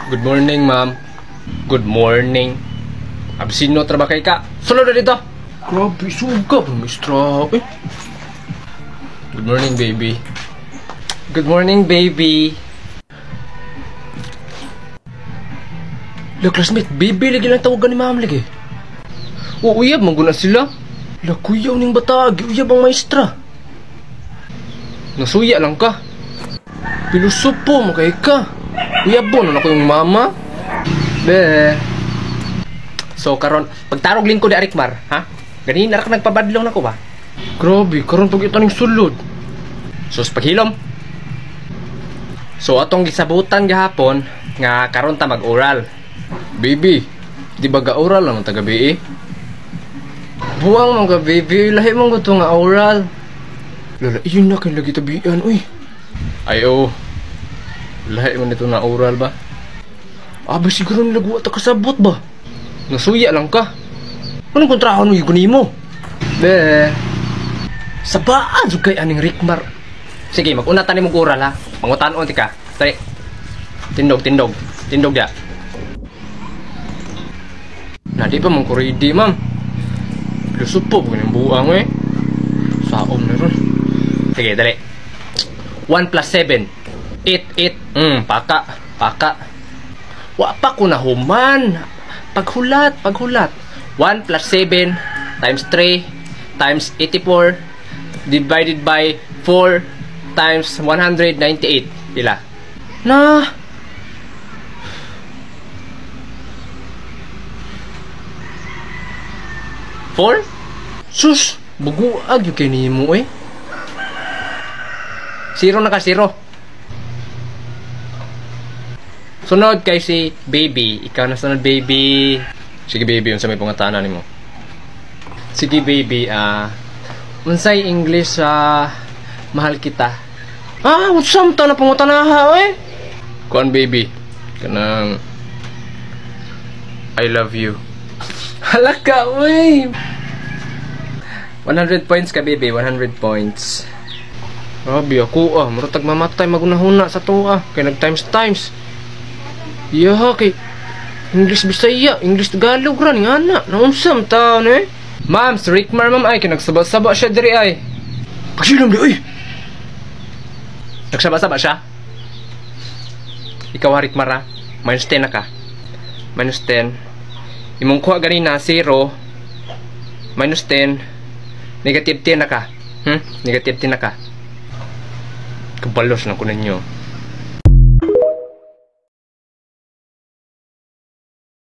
Good morning, ma'am. Good morning. Absino trabaho kay ka. Sulod na dito. Grabe, suga pa, mistra. Eh. Good morning, baby. Good morning, baby. La, classmate, baby, lagi lang tawagan ni ma'am lagi. O, uyab, mangguna sila. La, kuyaw ning batagi, uyab ang maestra. Nasuya lang ka. Piluso po, makay ka. Uyabon, ako yung mama. Be. So, karon pagtarog lingko di Arikmar, ha? Ganina ka nagpabadlong nako ba? Grabe, karon pag itaning sulod. Sus, paghilom. So, atong gisabutan gahapon, nga karon ta mag-oral. Baby, di ba ga-oral lang ang taga-bi eh? Buwang mga baby, lahi mong gusto nga oral. Lala, iyon na kayo lagi tabian, uy. Ayo. Lahi man ito na oral ba? Aba siguro nilaguwa ta kasabot ba? Nasuya lang ka. Anong kontrahan mo yung kunin mo? Be. Sabaan so kay aning Rikmar. Sige, mag-una tani mong oral ha. Mangutan-on ti ka. Tari. Tindog. Tindog ya. Na di pa mong kuridi, ma'am. Lusot po ng buang eh. Saom na ron. Sige, dali. 1 plus 7. 8. Paka. Wa pa ko na human. Paghulat. 1 plus 7 times 3 times 84 divided by 4 times 198. Pila? Na. Four? Sus, buguag yung kini mo eh. 0 na ka, 0. Sunod kay si baby. Ikaw na sunod, baby. Sige, baby, unsa may pangatanan nimo? Sige, baby, unsay English mahal kita? Unsam ta na pangutanaha eh? Kuan, baby. Kanang I love you. Halaka, uy. 100 points ka, baby. 100 points. Grabe ako murag mamatay magunahuna sa tuwa kay nag times. Yeah, kay English Bisaya, English Tagalog ra ning ana. Naunsam taon eh. Ma'am, si Rikmar ma'am ay kinagsaba-saba siya diri ay. Pasilom di oy. Nagsaba-saba siya. Ikaw Rikmar ha. Minus 10 na ka. Minus 10. Imong kuha ganina 0. Minus 10. Negative 10 na ka. Negative 10 na ka. Kabalos na ko ninyo.